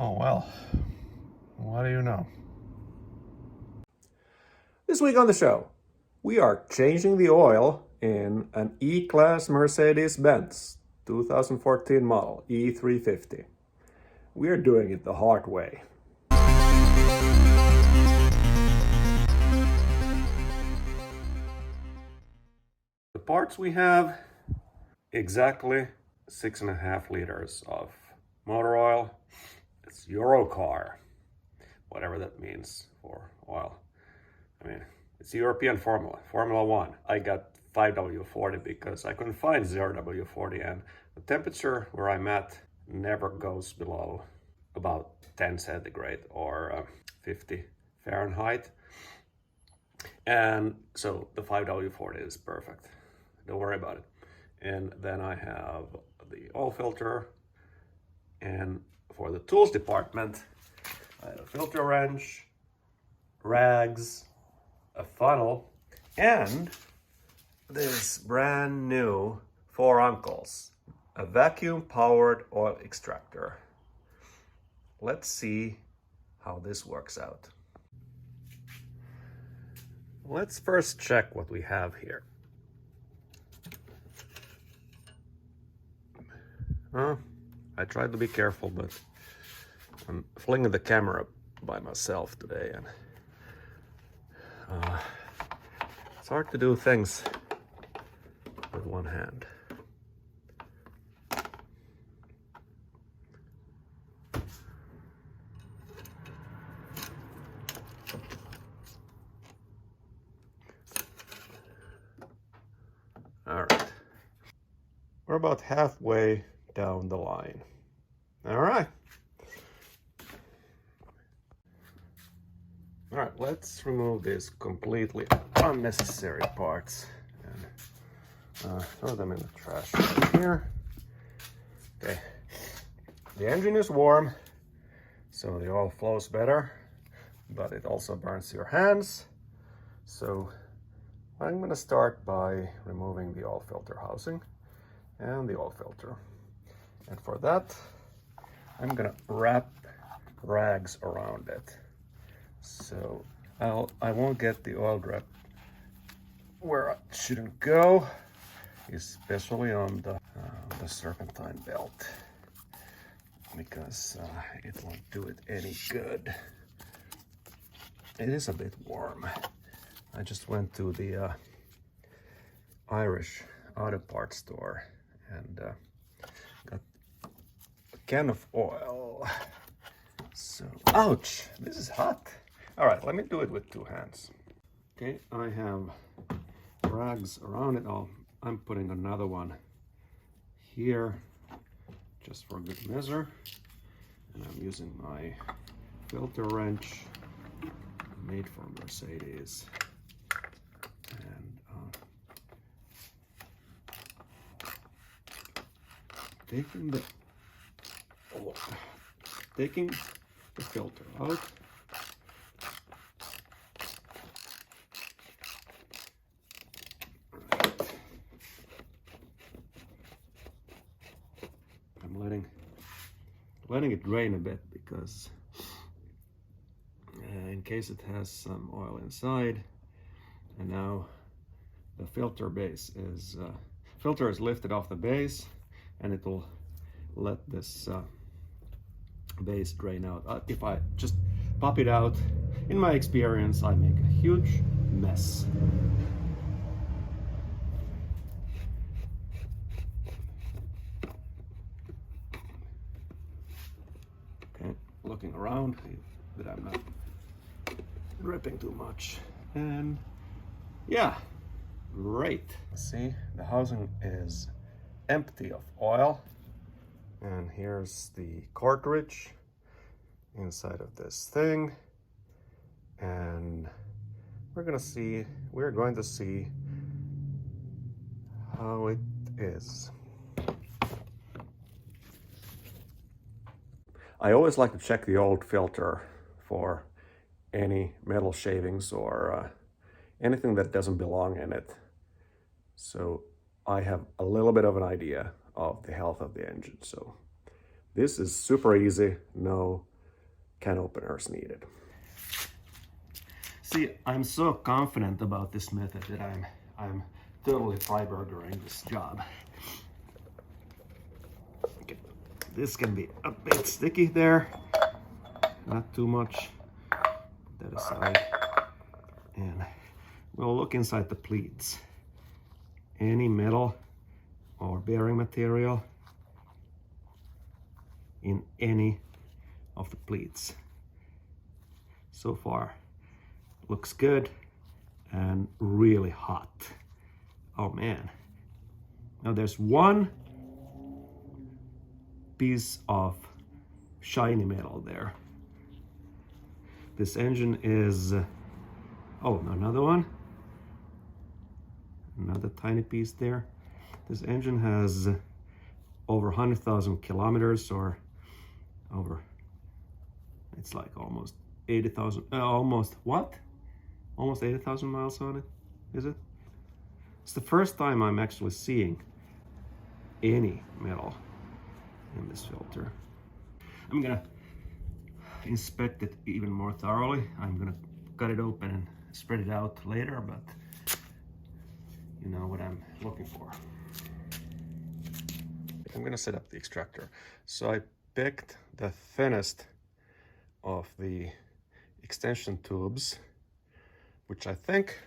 Oh well, what do you know? This week on the show, we are changing the oil in an E-Class Mercedes-Benz 2014 model E350. We are doing it the hard way. The parts we have, exactly 6.5 liters of motor oil. It's Eurocar, whatever that means for oil. I mean, it's European Formula 1. I got 5W40 because I couldn't find 0W40, and the temperature where I'm at never goes below about 10 centigrade or 50 Fahrenheit. And so the 5W40 is perfect. Don't worry about it. And then I have the oil filter, and for the tools department, I have a filter wrench, rags, a funnel, and this brand new Four Uncles, a vacuum powered oil extractor. Let's see how this works out. Let's first check what we have here. I tried to be careful, but I'm flinging the camera by myself today, and it's hard to do things with one hand. All right, we're about halfway down the line. All right. All right, let's remove these completely unnecessary parts and throw them in the trash right here. Okay, the engine is warm, so the oil flows better, but it also burns your hands. So I'm gonna start by removing the oil filter housing and the oil filter. And for that, I'm gonna wrap rags around it. So I won't get the oil drip where it shouldn't go, especially on the serpentine belt, because it won't do it any good. It is a bit warm. I just went to the Irish auto parts store and got a can of oil. So, ouch, this is hot. All right, let me do it with two hands. Okay, I have rags around it. I'm putting another one here just for good measure. And I'm using my filter wrench made from Mercedes. And taking the filter out. I'm letting it drain a bit because in case it has some oil inside. And now the filter is lifted off the base, and it will let this base drain out. If I just pop it out, in my experience, I make a huge mess. Okay, looking around that I'm not dripping too much, and yeah, great. See, the housing is empty of oil, and here's the cartridge inside of this thing, and we're going to see how it is. I always like to check the old filter for any metal shavings or anything that doesn't belong in it. So I have a little bit of an idea of the health of the engine. So this is super easy, no can openers needed. See, I'm so confident about this method that I'm totally Freiburgering this job. Okay. This can be a bit sticky there, not too much. Put that aside, and we'll look inside the pleats. Any metal or bearing material in any of the pleats. So far, looks good and really hot. Oh man. Now there's one piece of shiny metal there. This engine is, oh, another one. Another tiny piece there. This engine has over 100,000 kilometers, or over, it's like almost 80,000, almost what? Almost 80,000 miles on it, is it? It's the first time I'm actually seeing any metal in this filter. I'm gonna inspect it even more thoroughly. I'm gonna cut it open and spread it out later, but you know what I'm looking for. I'm gonna set up the extractor. So I picked the thinnest of the extension tubes, which I think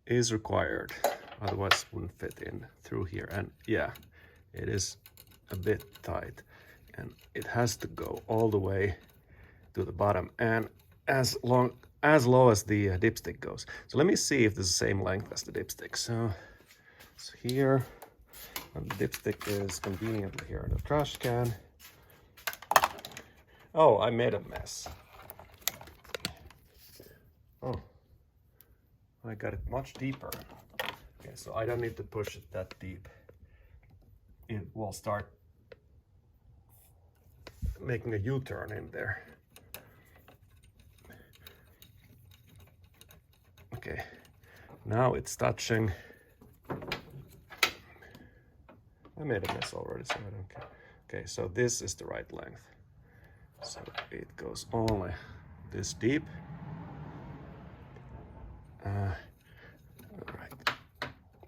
is required, otherwise it wouldn't fit in through here. And yeah, it is a bit tight, and it has to go all the way to the bottom and as low as the dipstick goes. So let me see if this is the same length as the dipstick. So here, and the dipstick is conveniently here in the trash can. Oh, I made a mess. Oh, I got it much deeper. Okay, so I don't need to push it that deep. It will start making a U-turn in there. Okay, now it's touching. I made a mess already, so I don't care. Okay, so this is the right length. So it goes only this deep. All right,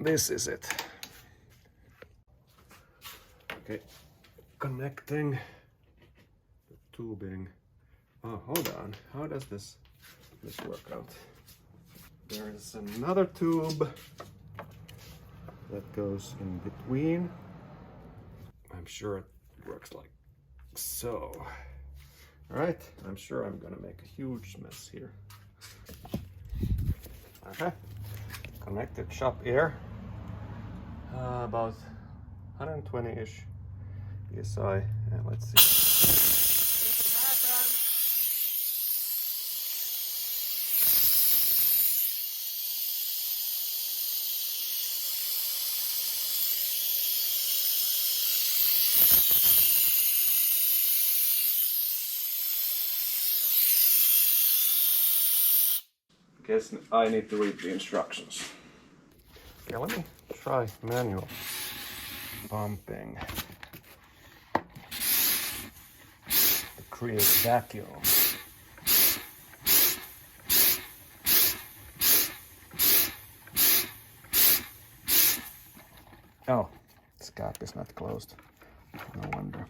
this is it. Okay, connecting the tubing. Oh, hold on. How does this work out? There is another tube that goes in between. I'm sure it works like so. All right, I'm sure I'm gonna make a huge mess here. Okay, connected shop air, about 120-ish PSI, and let's see. Guess I need to read the instructions. Okay, let me try manual pumping to create vacuum. Oh, this cap is not closed. No wonder.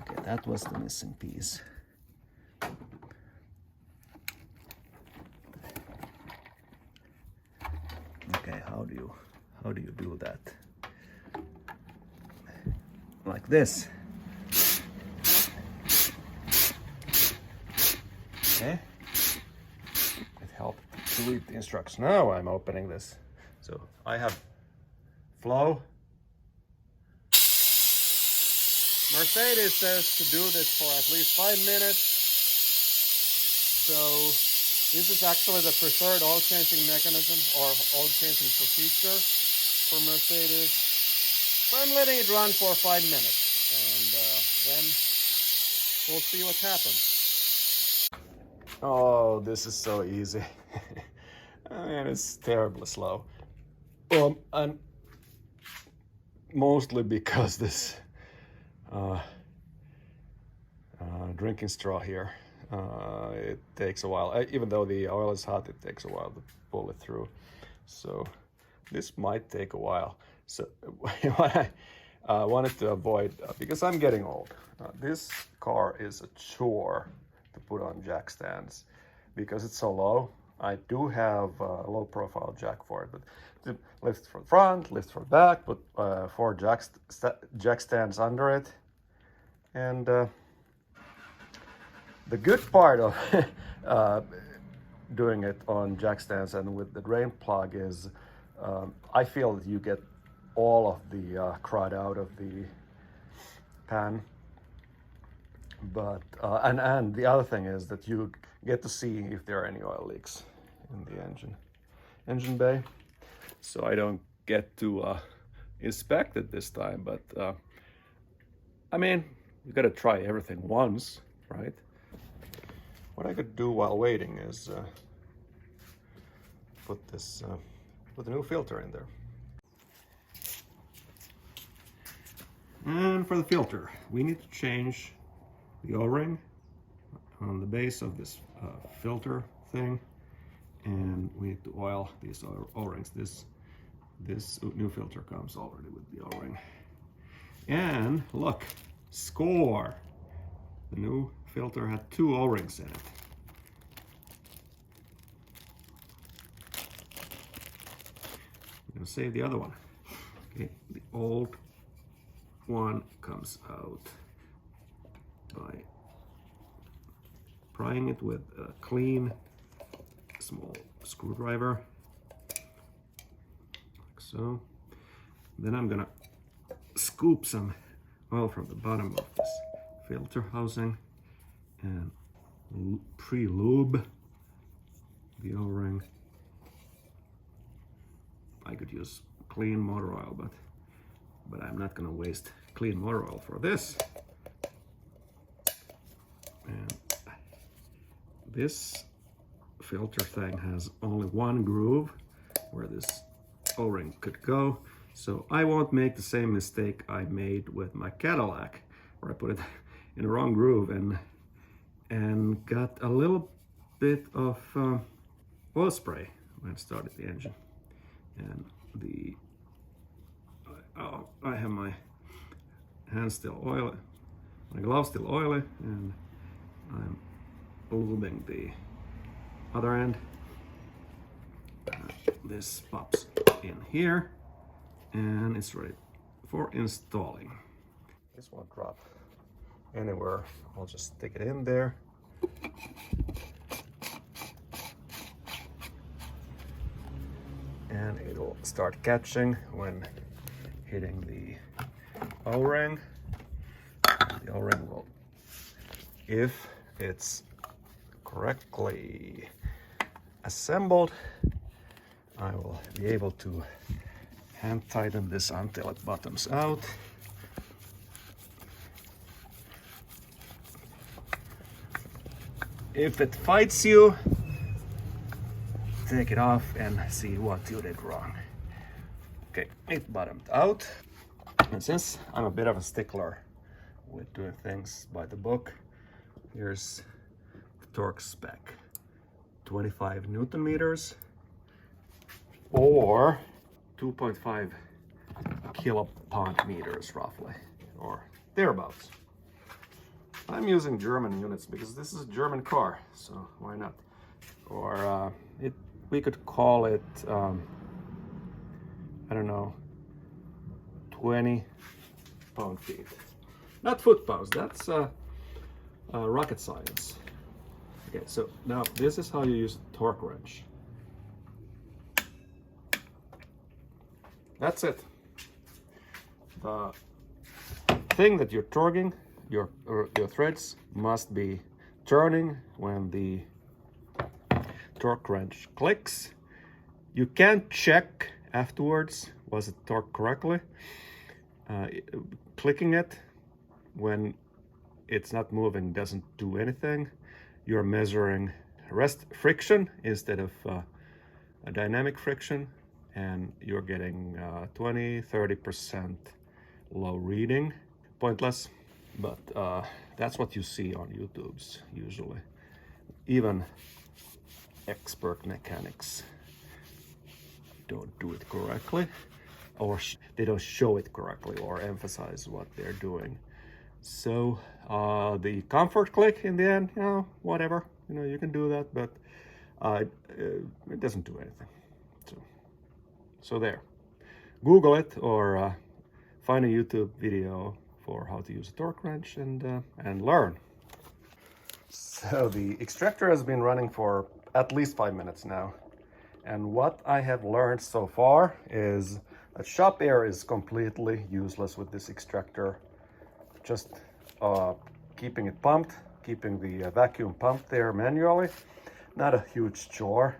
Okay, that was the missing piece. Okay, how do you do that? Like this. Okay. It helped to read the instructions. Now I'm opening this. So I have flow. Mercedes says to do this for at least 5 minutes. So this is actually the preferred oil changing mechanism or oil changing procedure for Mercedes. So I'm letting it run for 5 minutes, and then we'll see what happens. Oh, this is so easy. And it's terribly slow. And mostly because this drinking straw here. It takes a while. Even though the oil is hot, it takes a while to pull it through. So this might take a while. So what I wanted to avoid, because I'm getting old, this car is a chore to put on jack stands because it's so low. I do have a low profile jack for it, but it lifts from front, lifts from back, put 4 jack stands under it. And the good part of doing it on jack stands and with the drain plug is I feel that you get all of the crud out of the pan. But and the other thing is that you get to see if there are any oil leaks in the engine bay. So I don't get to inspect it this time, but I mean, you gotta try everything once, right? What I could do while waiting is put a new filter in there. And for the filter, we need to change the O-ring on the base of this filter thing, and we need to oil these O-rings. This new filter comes already with the O-ring. And look, score! The new filter had 2 O-rings in it. I'm gonna save the other one. Okay, the old one comes out by prying it with a clean small screwdriver, like so. Then I'm gonna scoop some oil from the bottom of this filter housing and pre-lube the O-ring. I could use clean motor oil, but I'm not gonna waste clean motor oil for this. And this filter thing has only one groove where this O-ring could go, so I won't make the same mistake I made with my Cadillac, where I put it in the wrong groove and got a little bit of oil spray when I started the engine. And I have my hands still oily, my gloves still oily, and I'm lubing the other end. This pops in here and it's ready for installing. This won't drop anywhere. I'll just stick it in there. And it'll start catching when hitting the O-ring. The O-ring will, if it's correctly assembled, I will be able to hand tighten this until it bottoms out. If it fights you, take it off and see what you did wrong. Okay, it bottomed out. And since I'm a bit of a stickler with doing things by the book, here's the torque spec. 25 Newton meters or 2.5 kilopound meters roughly, or thereabouts. I'm using German units because this is a German car, so why not? Or we could call it, I don't know, 20 pound-feet. Not foot-pounds, that's rocket science. Okay, so now this is how you use a torque wrench. That's it. The thing that you're torquing, your threads must be turning when the torque wrench clicks. You can't check afterwards was it torqued correctly. Clicking it when it's not moving doesn't do anything. You're measuring rest friction instead of a dynamic friction, and you're getting 20-30% low reading. Pointless. but that's what you see on YouTube's usually. Even expert mechanics don't do it correctly, or they don't show it correctly or emphasize what they're doing. So the comfort click in the end, you know, whatever, you know, you can do that, but it doesn't do anything. So there, Google it or find a YouTube video for how to use a torque wrench and learn. So the extractor has been running for at least 5 minutes now. And what I have learned so far is that shop air is completely useless with this extractor. Just keeping it pumped, keeping the vacuum pumped there manually. Not a huge chore.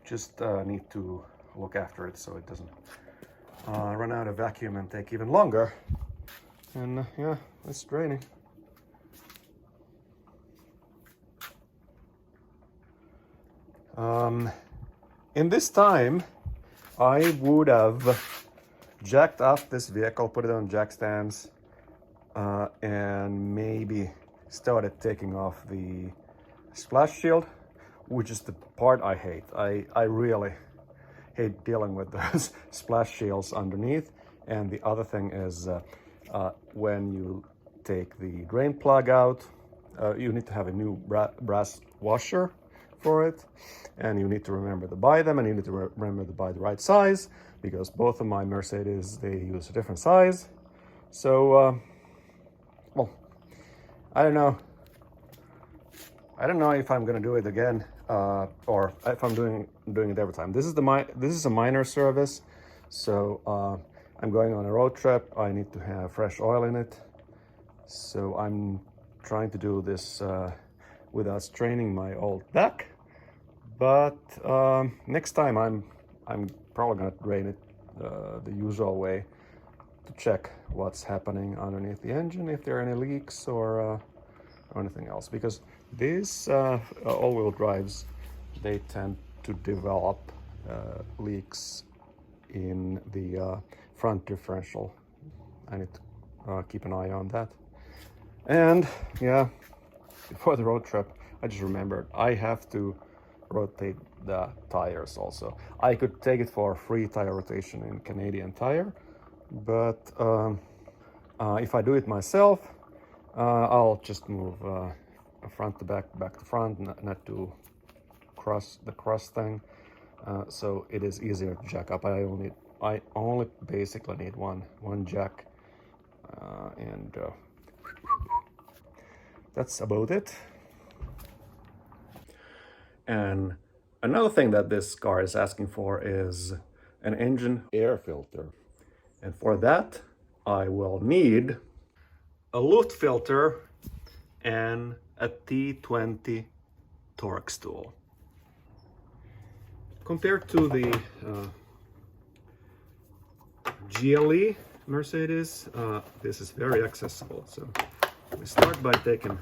Just need to look after it so it doesn't run out of vacuum and take even longer. And yeah, it's draining. In this time, I would have jacked up this vehicle, put it on jack stands, and maybe started taking off the splash shield, which is the part I hate. I really hate dealing with those splash shields underneath. And the other thing is when you take the drain plug out, you need to have a new brass washer for it, and you need to remember to buy them, and you need to remember to buy the right size, because both of my Mercedes, they use a different size. So well, I don't know if I'm gonna do it again or if I'm doing it every time. This is a minor service, so I'm going on a road trip. I need to have fresh oil in it, so I'm trying to do this without straining my old back. But next time I'm probably gonna drain it the usual way to check what's happening underneath the engine, if there are any leaks or anything else, because these all-wheel drives, they tend to develop leaks in the front differential. I need to keep an eye on that. And yeah, before the road trip, I just remembered I have to rotate the tires also. I could take it for free tire rotation in Canadian Tire, but if I do it myself, I'll just move front to back, back to front, not do the cross thing. So it is easier to jack up. I only basically need one jack, and that's about it. And another thing that this car is asking for is an engine air filter. And for that, I will need a luft filter and a T20 Torx tool. Compared to the GLE Mercedes, this is very accessible. So we start by taking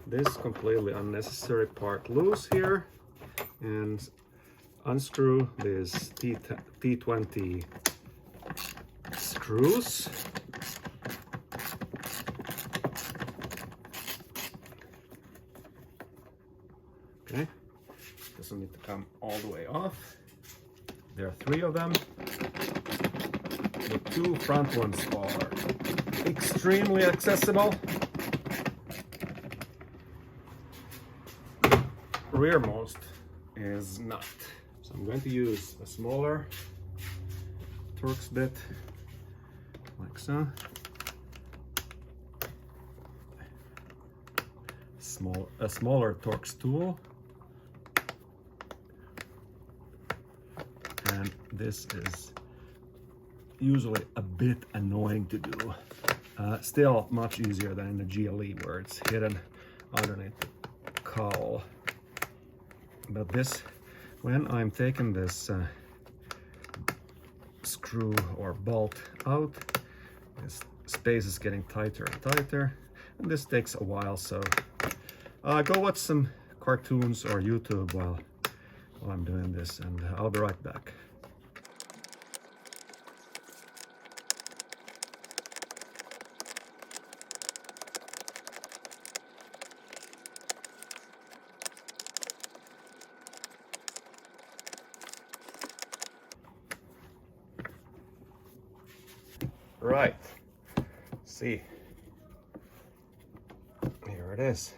this completely unnecessary part loose here and unscrew these T20 screws. Okay, doesn't need to come all the way off. There are 3 of them. The 2 front ones are extremely accessible. Rearmost is not. So I'm going to use a smaller Torx bit, like so. A smaller Torx tool. And this is usually a bit annoying to do. Still much easier than in the GLE where it's hidden underneath the cowl. But this, when I'm taking this screw or bolt out, this space is getting tighter and tighter, and this takes a while. So go watch some cartoons or YouTube while I'm doing this, and I'll be right back. right. See, here it is.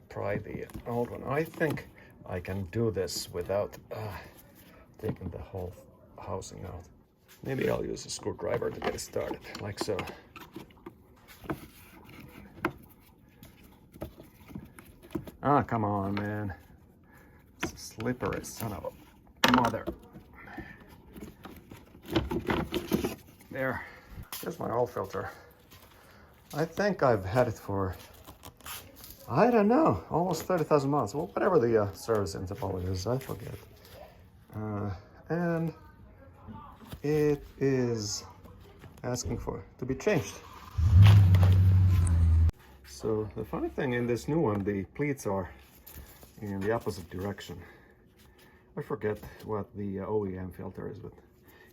Try the old one. I think I can do this without taking the whole housing out. Maybe I'll use a screwdriver to get it started, like so. Ah, come on, man. It's a slippery son of a mother. There. Here's my oil filter. I think I've had it for, I don't know, almost 30,000 miles. Well, whatever the service interval is, I forget. And it is asking for to be changed. So the funny thing in this new one, the pleats are in the opposite direction. I forget what the OEM filter is, but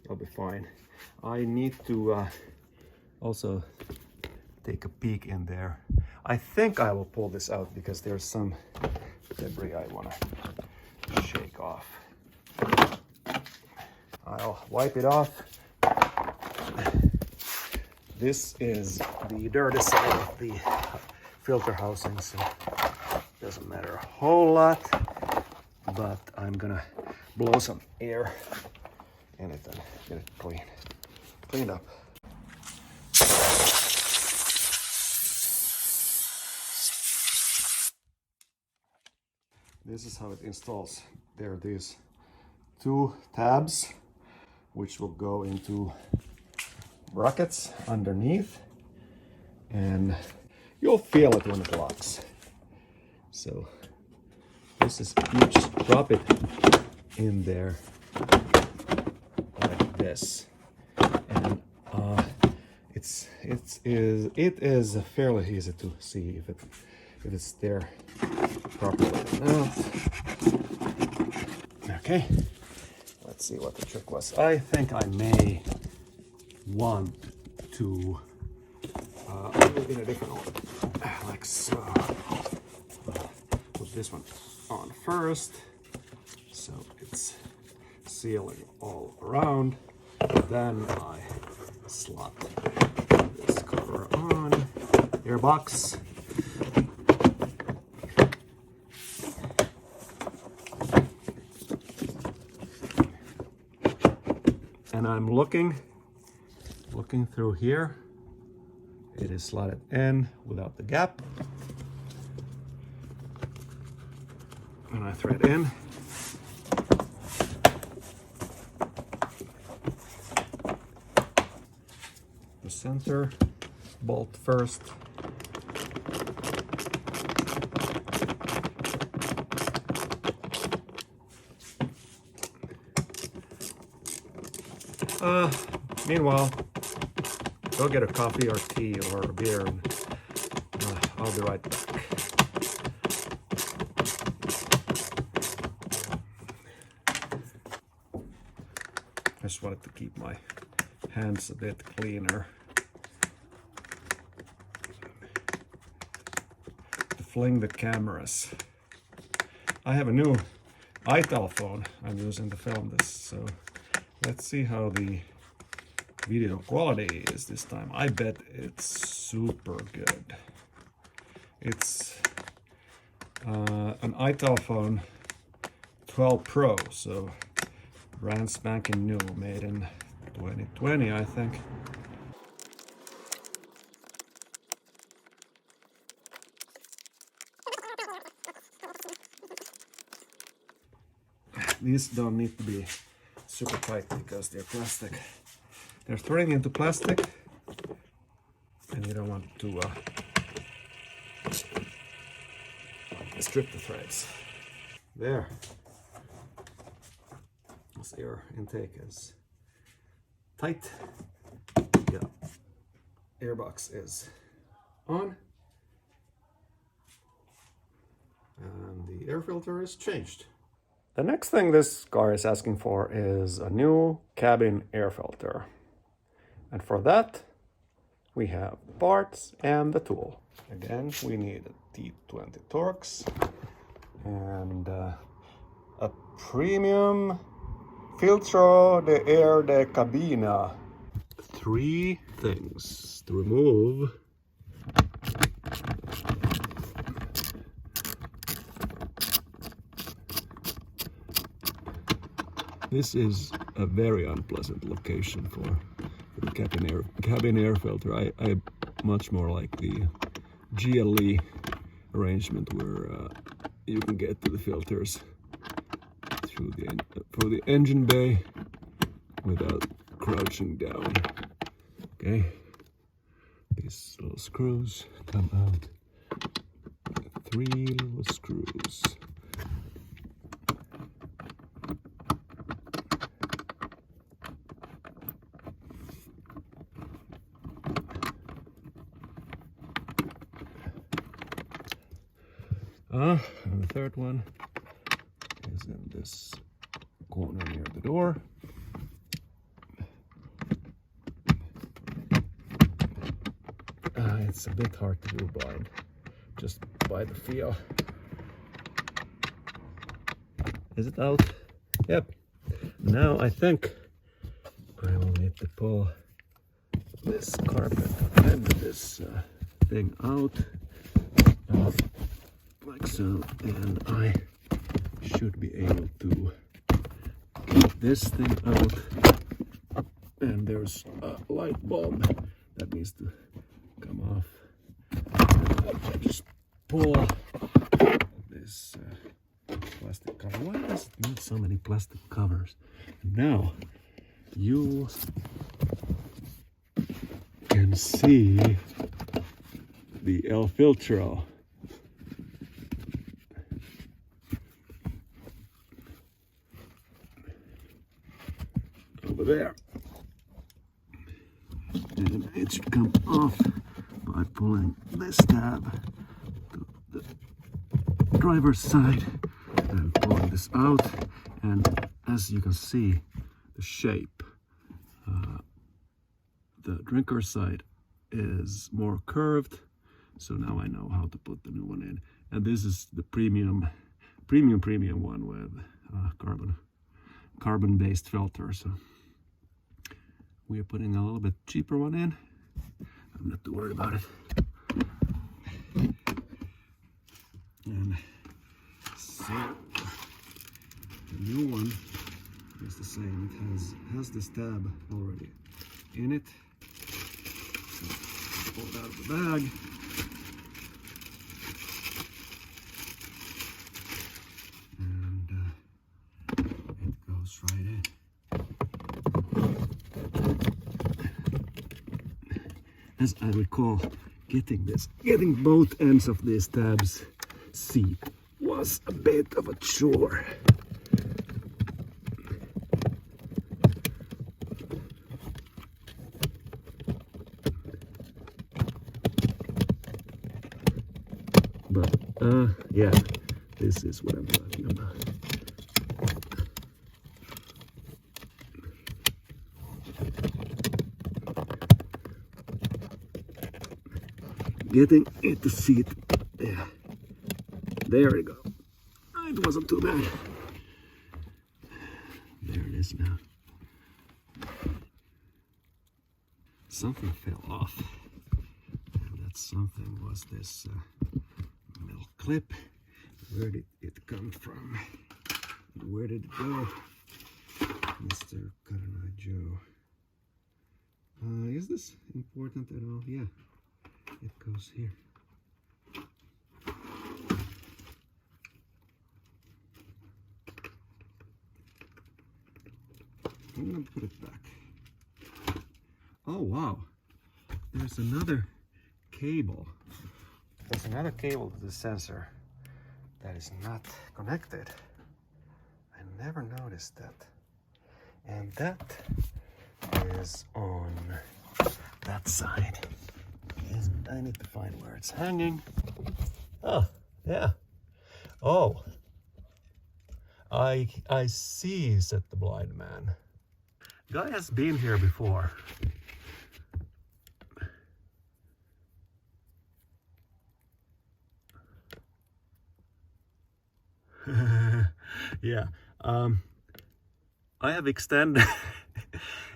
it'll be fine. I need to also take a peek in there. I think I will pull this out because there's some debris I want to shake off. I'll wipe it off. This is the dirty side of the filter housing, so it doesn't matter a whole lot, but I'm gonna blow some air in it and get it cleaned up. This is how it installs. There are these two tabs which will go into brackets underneath, and you'll feel it when it locks. So this is, you just drop it in there like this, and it is fairly easy to see if it's there properly or not. Okay, let's see what the trick was. I think I may want to move in a different order, like so. Put this one on first, so it's sealing all around. Then I slot this cover on, airbox. And I'm looking through here. It is slotted in without the gap. And I thread in. The center bolt first. Meanwhile, go get a coffee or tea or a beer, and I'll be right back. I just wanted to keep my hands a bit cleaner. To fling the cameras. I have a new iTelephone I'm using to film this, so let's see how the video quality is this time. I bet it's super good. It's an iTelephone 12 Pro, so brand spanking new, made in 2020, I think. These don't need to be super tight because they're plastic. They're threading into plastic, and you don't want to strip the threads. There. This air intake is tight. Yeah. Airbox is on. And the air filter is changed. The next thing this car is asking for is a new cabin air filter. And for that, we have the parts and the tool. Again, we need a T20 Torx and a premium Filtro de Air de Cabina 3 things to remove. This is a very unpleasant location for the cabin air filter. I much more like the GLE arrangement where you can get to the filters through the engine bay without crouching down. Okay, these little screws come out. 3 little screws. And the third one is in this corner near the door. It's a bit hard to do blind, just by the feel. Is it out? Yep. Now I think I will need to pull this carpet and this thing out. Like so, and I should be able to get this thing out. And there's a light bulb that needs to come off. I just pull this plastic cover. Why does it need so many plastic covers? And now you can see the L filtro. Over there, and it should come off by pulling this tab to the driver's side and pulling this out. And as you can see, the shape, the drinker side is more curved, so now I know how to put the new one in. And this is the premium one with carbon-based filter. So we are putting a little bit cheaper one in. I'm not too worried about it. And so the new one is the same. It has this tab already in it. So pull it out of the bag. And it goes right in. As I recall, getting both ends of these tabs seat was a bit of a chore. But yeah, this is what I'm talking about. Getting it to seat. Yeah. There we go. It wasn't too bad. There it is now. Something fell off. And that something was this metal clip. Where did it come from? And where did it go? Mr. Cut-and-Eye Joe. Is this important at all? Yeah. It goes here. I'm gonna put it back. Oh wow, there's another cable. There's another cable to the sensor that is not connected. I never noticed that. And that is on that side. I need to find where it's hanging. Oh, yeah. Oh, I see, said the blind man. Guy has been here before. Yeah. I have extended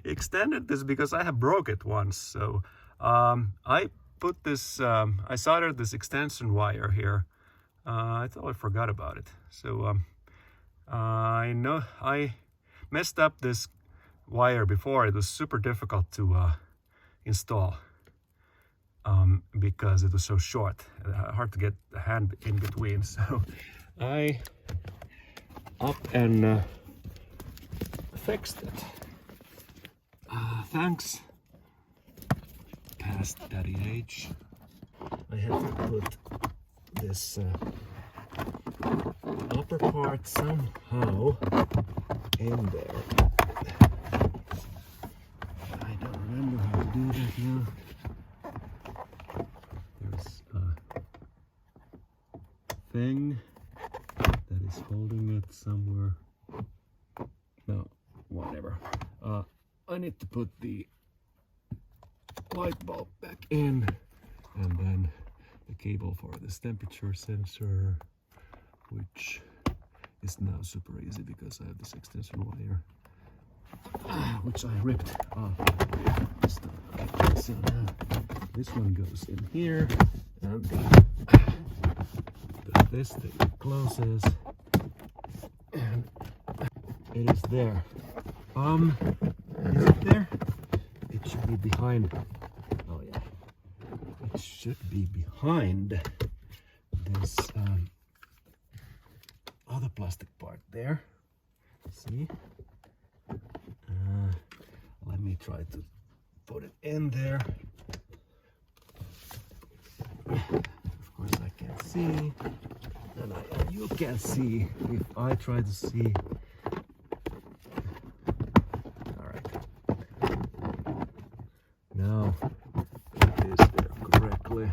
extended this because I have broke it once. So I put this, I soldered this extension wire here. I thought I forgot about it. So I know I messed up this wire before. It was super difficult to install because it was so short, hard to get the hand in between. So I up and fixed it. Thanks, past daddy age. I have to put this upper part somehow in there. I don't remember how to do that now. There's a thing that is holding it somewhere. No, whatever. I need to put the light bulb back in, and then the cable for this temperature sensor, which is now super easy because I have this extension wire, which I ripped off. Okay, so now this one goes in here, and this thing closes, and it is there. Is it there? It should be behind. Oh yeah, it should be behind this other plastic part there. See? Let me try to put it in there. Of course I can't see, and you can't see if I try to see. Now it is there correctly.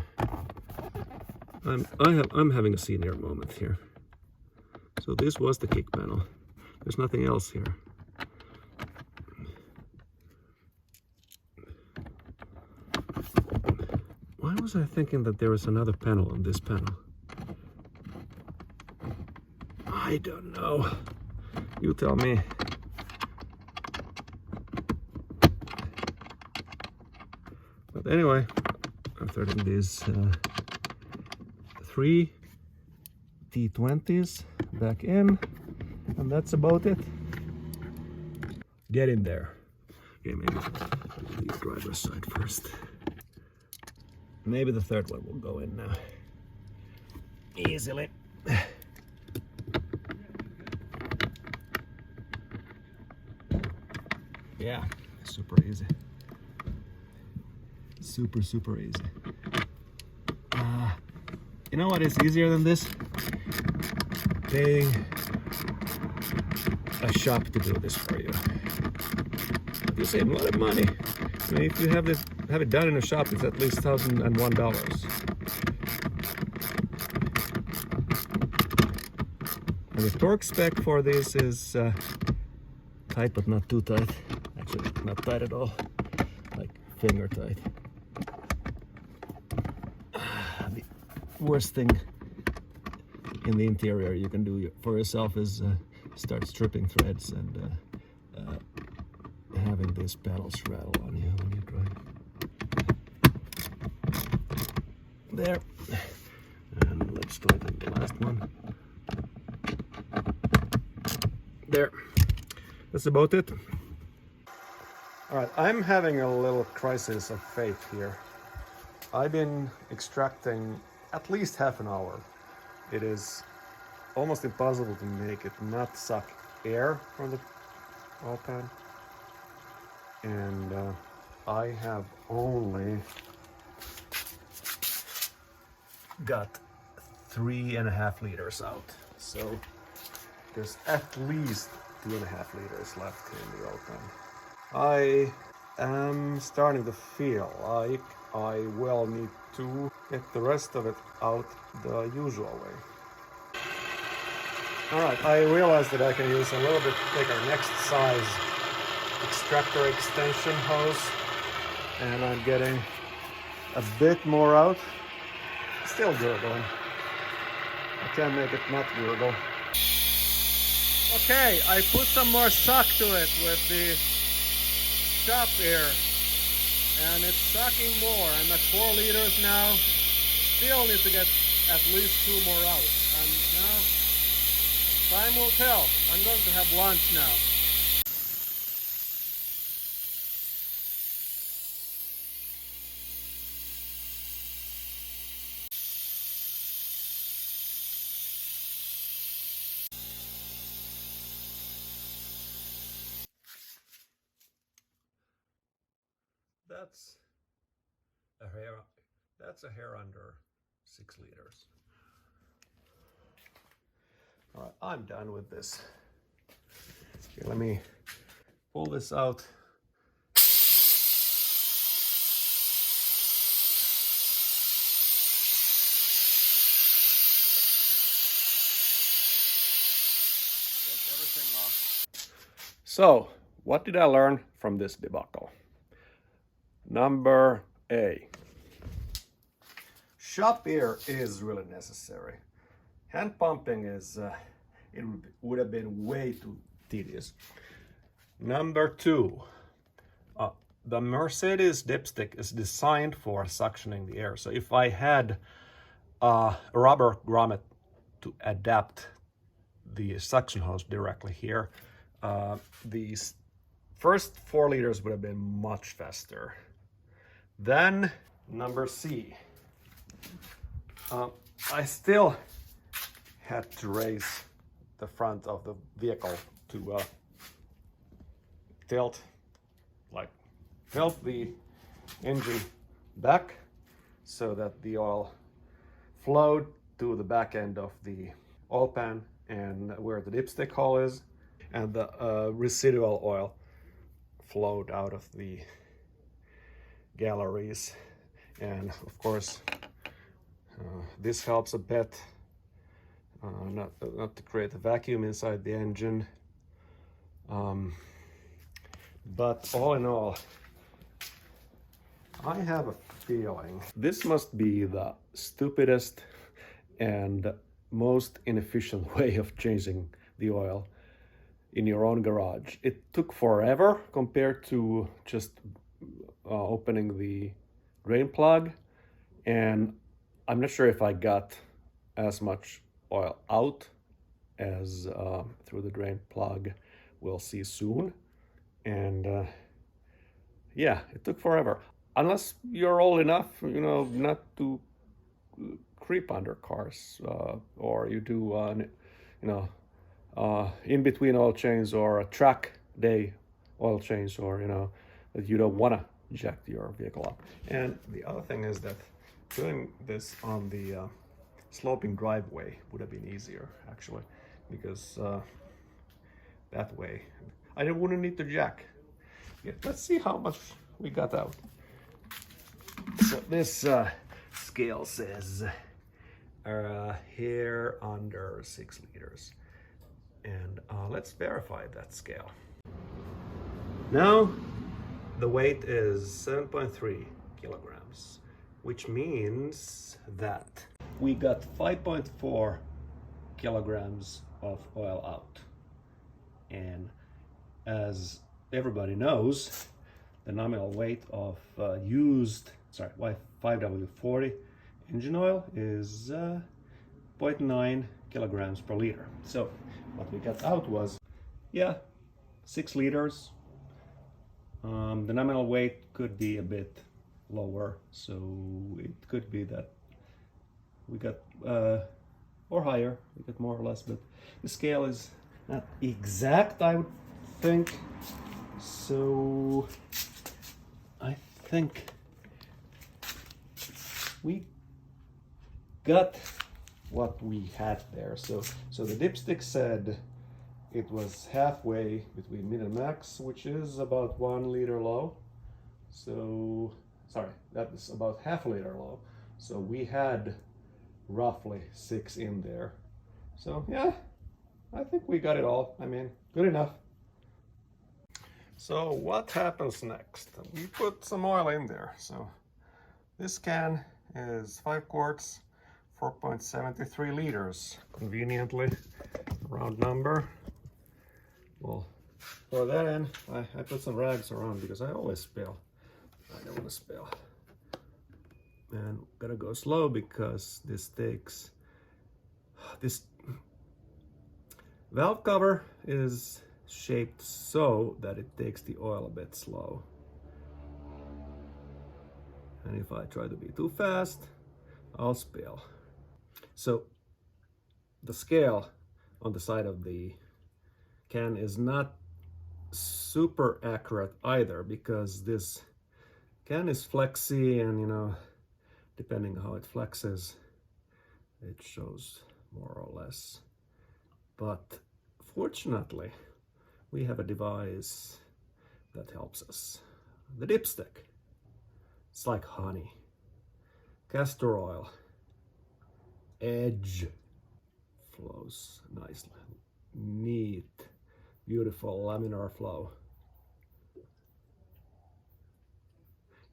I'm having a senior moment here. So this was the kick panel. There's nothing else here. Why was I thinking that there was another panel on this panel? I don't know. You tell me. But anyway, I'm throwing these 3 T20s back in, and that's about it. Get in there. Okay, maybe the driver's side first. Maybe the third one will go in now. Easily. Yeah, super easy. Super easy. You know what is easier than this? Paying a shop to do this for you. You save a lot of money. I mean, if you have it done in a shop, it's at least $1,001. And the torque spec for this is tight, but not too tight. Actually, not tight at all. Like finger tight. The worst thing in the interior you can do for yourself is start stripping threads and having these pedals rattle on you when you drive. There. And let's try the last one. There. That's about it. Alright, I'm having a little crisis of faith here. I've been extracting at least half an hour. It is almost impossible to make it not suck air from the oil pan. And I have only got 3.5 liters out. So there's at least 2.5 liters left in the oil pan. I am starting to feel like I will need to get the rest of it out the usual way. Alright, I realized that I can use a little bit bigger next size extractor extension hose, and I'm getting a bit more out. Still gurgling. I can't make it not gurgle. Okay, I put some more suck to it with the shop air, and it's sucking more. I'm at 4 liters now. Still need to get at least 2 more out. And now, time will tell. I'm going to have lunch now. That's a hair under 6 liters. All right, I'm done with this. Okay, let me pull this out. Get everything off. So, what did I learn from this debacle? Number A. Shop air is really necessary. Hand pumping is, it would have been way too tedious. Number 2, the Mercedes dipstick is designed for suctioning the air. So if I had a rubber grommet to adapt the suction hose directly here, these first 4 liters would have been much faster. Then number C. I still had to raise the front of the vehicle to tilt the engine back so that the oil flowed to the back end of the oil pan and where the dipstick hole is, and the residual oil flowed out of the galleries. And of course, this helps a bit, not to create a vacuum inside the engine. But all in all, I have a feeling this must be the stupidest and most inefficient way of changing the oil in your own garage. It took forever compared to just opening the drain plug, and I'm not sure if I got as much oil out as through the drain plug. We'll see soon. And yeah, it took forever. Unless you're old enough, you know, not to creep under cars, or you do, in between oil change or a track day oil change, or that you don't want to jack your vehicle up. And the other thing is that doing this on the sloping driveway would have been easier, actually, because that way I wouldn't need to jack. Yeah, let's see how much we got out. So this scale says hair under 6 liters. And let's verify that scale. Now the weight is 7.3 kilograms, which means that we got 5.4 kilograms of oil out. And as everybody knows, the nominal weight of used 5W40 engine oil is 0.9 kilograms per liter. So what we got out was, 6 liters. The nominal weight could be a bit lower, so it could be that we got, or higher, we got more or less, but the scale is not exact, I would think. So I think we got what we had there. So the dipstick said it was halfway between min and max, which is about 1 liter low. So, sorry, that is about half a liter low. So we had roughly 6 in there. So yeah, I think we got it all. I mean, good enough. So what happens next? We put some oil in there. So this can is 5 quarts, 4.73 liters. Conveniently, round number. We'll for that end, I put some rags around because I always spill. I don't want to spill. And gotta go slow because this valve cover is shaped so that it takes the oil a bit slow. And if I try to be too fast, I'll spill. So the scale on the side of the can is not super accurate either, because this can is flexy, and you know, depending on how it flexes, it shows more or less. But fortunately, we have a device that helps us. The dipstick. It's like honey. Castor oil. Edge. Flows nicely. Neat. Beautiful laminar flow.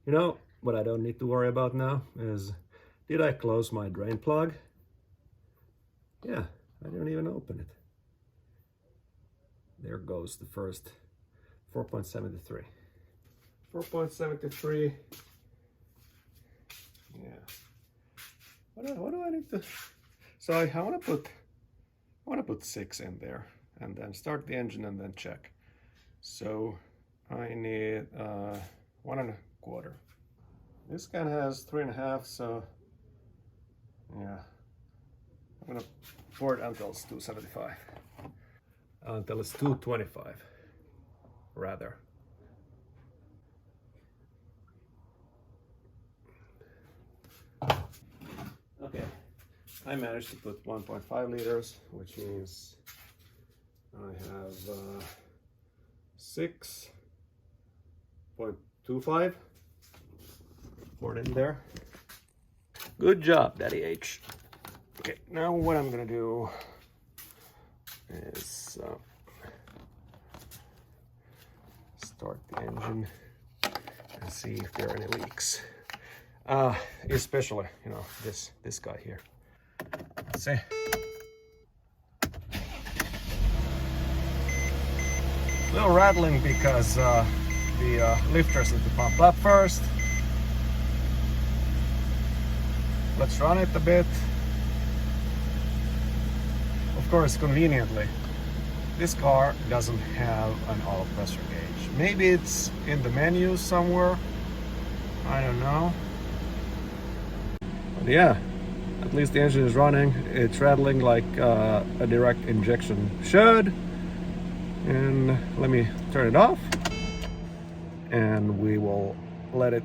You know, what I don't need to worry about now is, did I close my drain plug? Yeah, I didn't even open it. There goes the first 4.73. 4.73. Yeah. What do I need to? So I want to put 6 in there, and then start the engine and then check. So I need 1.25. This can has 3.5, so yeah, I'm gonna pour it until it's 275. Until it's 225, rather. Okay, I managed to put 1.5 liters, which means I have 6.25 poured in there. Good job, Daddy H. Okay, now what I'm gonna do is start the engine and see if there are any leaks. Especially, you know, this guy here. Let's see. A little rattling because the lifters need to pump up first. Let's run it a bit. Of course, conveniently, this car doesn't have an oil pressure gauge. Maybe it's in the menu somewhere. I don't know. But yeah, at least the engine is running. It's rattling like a direct injection should. And let me turn it off. And we will let it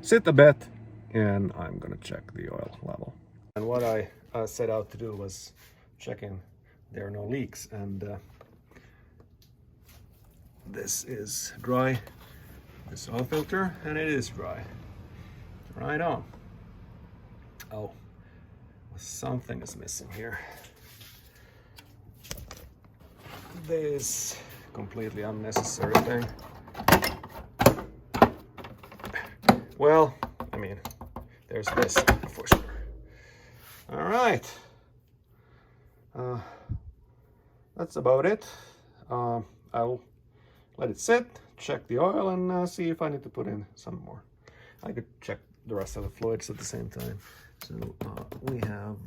sit a bit. And I'm gonna check the oil level. And what I set out to do was checking there are no leaks. And this is dry. This oil filter, and it is dry. Right on. Oh, something is missing here. This completely unnecessary thing. Well, I mean, there's this for sure. All right. That's about it. I'll let it sit, check the oil, and see if I need to put in some more. I could check the rest of the fluids at the same time. So we have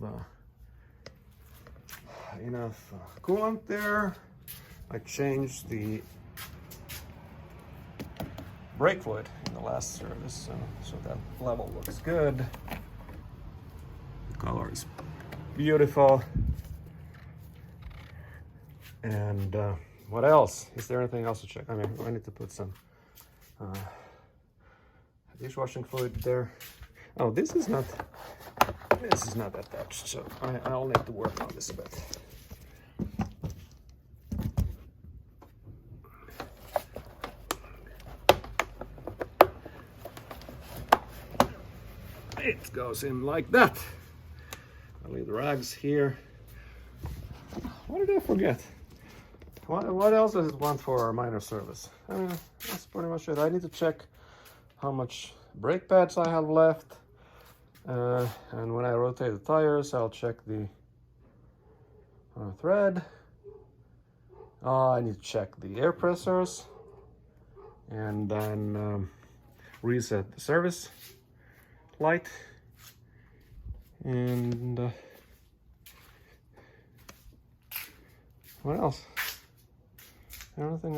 enough coolant there. I changed the brake fluid in the last service, so that level looks good. The color is beautiful. And what else? Is there anything else to check? I mean, I need to put some dishwashing fluid there. Oh, this is not attached, so I'll need to work on this a bit. It goes in like that. I'll leave the rags here. What did I forget? What else does it want for a minor service? I mean, that's pretty much it. I need to check how much brake pads I have left. And when I rotate the tires, I'll check the thread. I need to check the air pressures and then reset the service light. And what else? Everything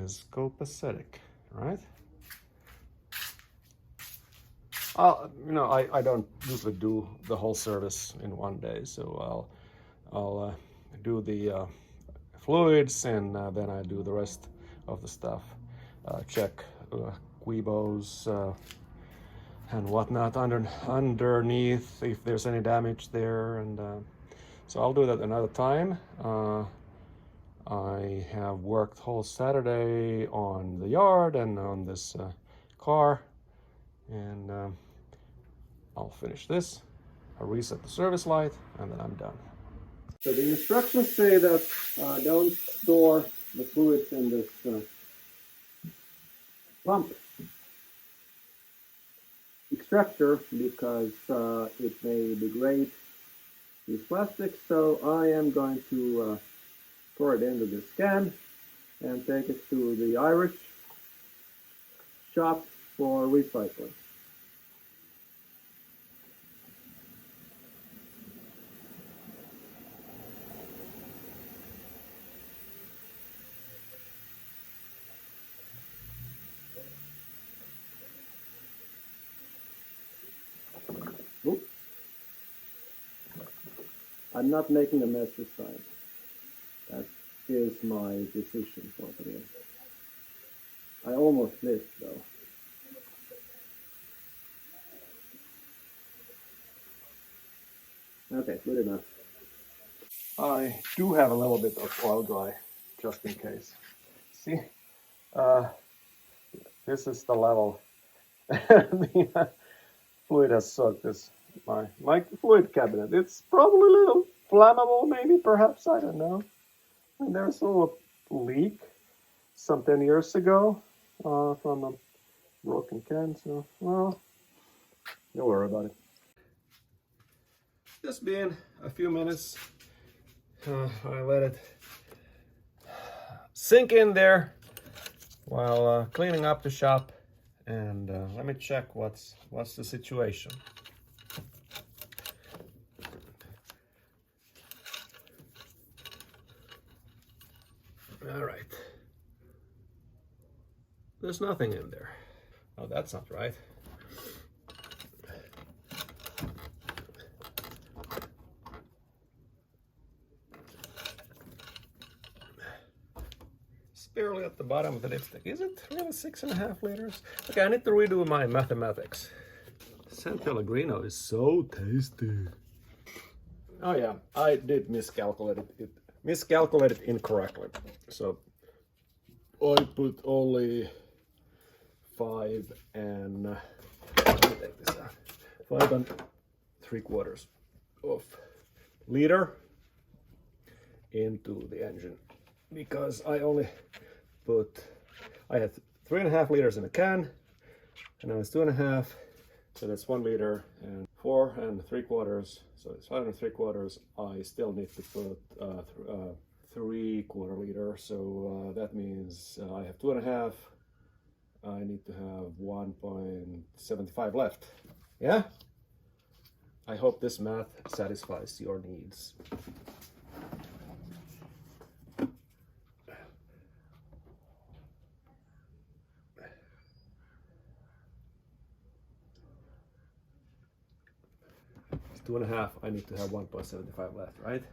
is copacetic, right? I don't usually do the whole service in one day, so I'll do the fluids and then I do the rest of the stuff. Check Quibos and whatnot underneath if there's any damage there, and so I'll do that another time. I have worked whole Saturday on the yard and on this car, and I'll finish this. I'll reset the service light and then I'm done. So the instructions say that don't store the fluids in this pump extractor because it may degrade these plastics. So I am going to pour it into this can and take it to the Irish shop for recycling. Oops. I'm not making a mess this time. That is my decision for today. I almost missed though. Okay, good enough. I do have a little bit of oil dry, just in case. See, this is the level. The fluid has soaked this my fluid cabinet. It's probably a little flammable, maybe, perhaps, I don't know. And there's a little leak some 10 years ago from a broken can, so, well, don't worry about it. Just been a few minutes. I let it sink in there while cleaning up the shop, and let me check what's the situation. All right. There's nothing in there. Oh, that's not right. It's barely at the bottom of the dipstick. Is it really 6.5 liters? Okay, I need to redo my mathematics. San Pellegrino is so tasty. Oh yeah, I did miscalculate it incorrectly. So I put only 5 and let me take this out. 5 3/4 of liter into the engine, because I only I had 3.5 liters in a can, and now it's 2.5, so that's 1 liter, and 4 3/4, so it's 5 3/4. I still need to put 3/4 liter, so that means I have 2.5. I need to have 1.75 left. Yeah? I hope this math satisfies your needs. It's 2.5. I need to have 1.75 left, right?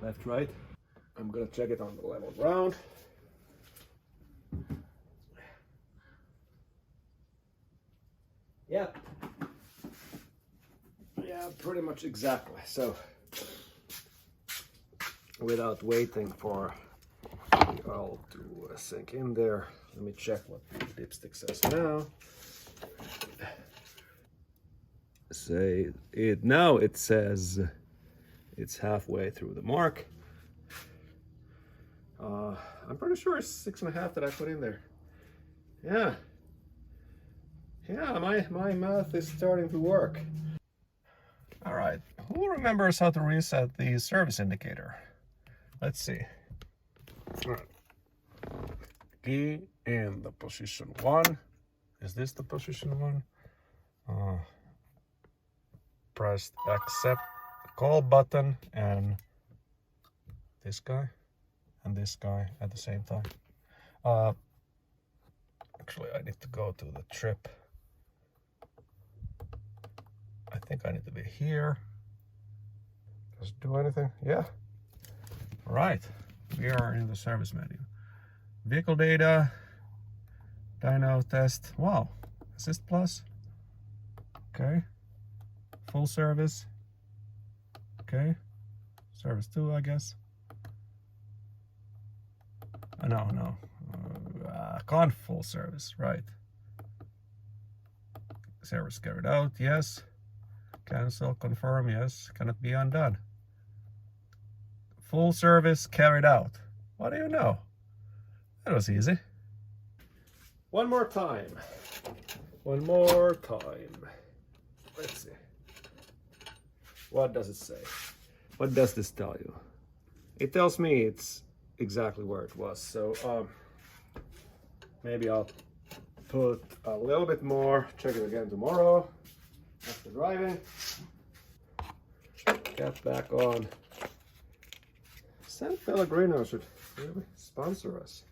Left, right. I'm gonna check it on the level ground. Yeah. Yeah, pretty much exactly. So, without waiting for the oil to sink in there, let me check what the dipstick says now. Now it says it's halfway through the mark. I'm pretty sure it's 6.5 that I put in there. Yeah. Yeah, my math is starting to work. All right, who remembers how to reset the service indicator? Let's see. All right. Key in the position 1. Is this the position 1? Press accept call button and this guy and this guy at the same time. Actually, I need to go to the trip. I think I need to be here. Does it do anything? Yeah. Right. We are in the service menu. Vehicle data, dyno test. Wow. Assist plus. Okay. Full service. Okay. Service 2, I guess. No. Can't full service, right. Service carried out, yes. Cancel, confirm, yes. Cannot be undone. Full service carried out. What do you know? That was easy. One more time. One more time. Let's see. What does it say? What does this tell you? It tells me it's exactly where it was. So maybe I'll put a little bit more. Check it again tomorrow after driving. Cap back on. San Pellegrino should really sponsor us.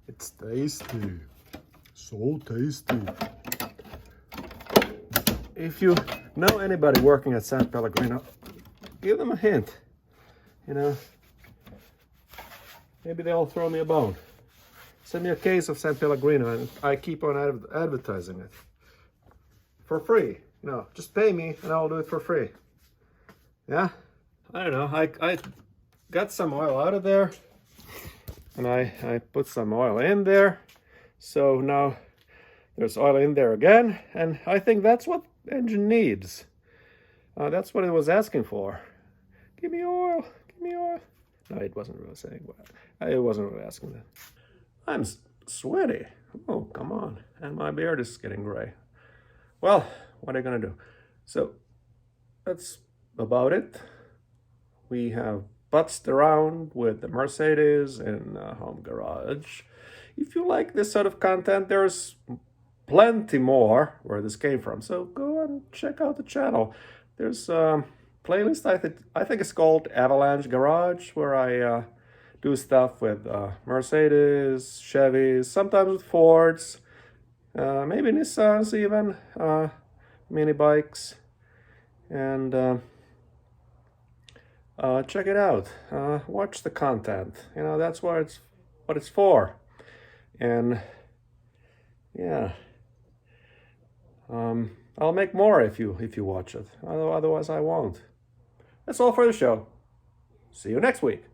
It's tasty. So tasty. If you know anybody working at San Pellegrino, give them a hint. You know, maybe they'll throw me a bone. Send me a case of San Pellegrino and I keep on advertising it. For free. You know, just pay me and I'll do it for free. Yeah? I don't know. I got some oil out of there. And I put some oil in there. So now there's oil in there again. And I think that's what the engine needs. That's what it was asking for. Give me oil. Give me oil. No, it wasn't really saying that. It wasn't really asking that. I'm sweaty. Oh, come on. And my beard is getting gray. Well, what are you going to do? So that's about it. We have putzed around with the Mercedes in home garage. If you like this sort of content, there's plenty more where this came from. So go and check out the channel. There's a playlist, I think it's called Avalanche Garage, where I do stuff with Mercedes, Chevys, sometimes with Fords, maybe Nissans even, mini bikes. And check it out. Watch the content. You know, that's what it's for. And yeah, I'll make more if you watch it. Otherwise, I won't. That's all for the show. See you next week.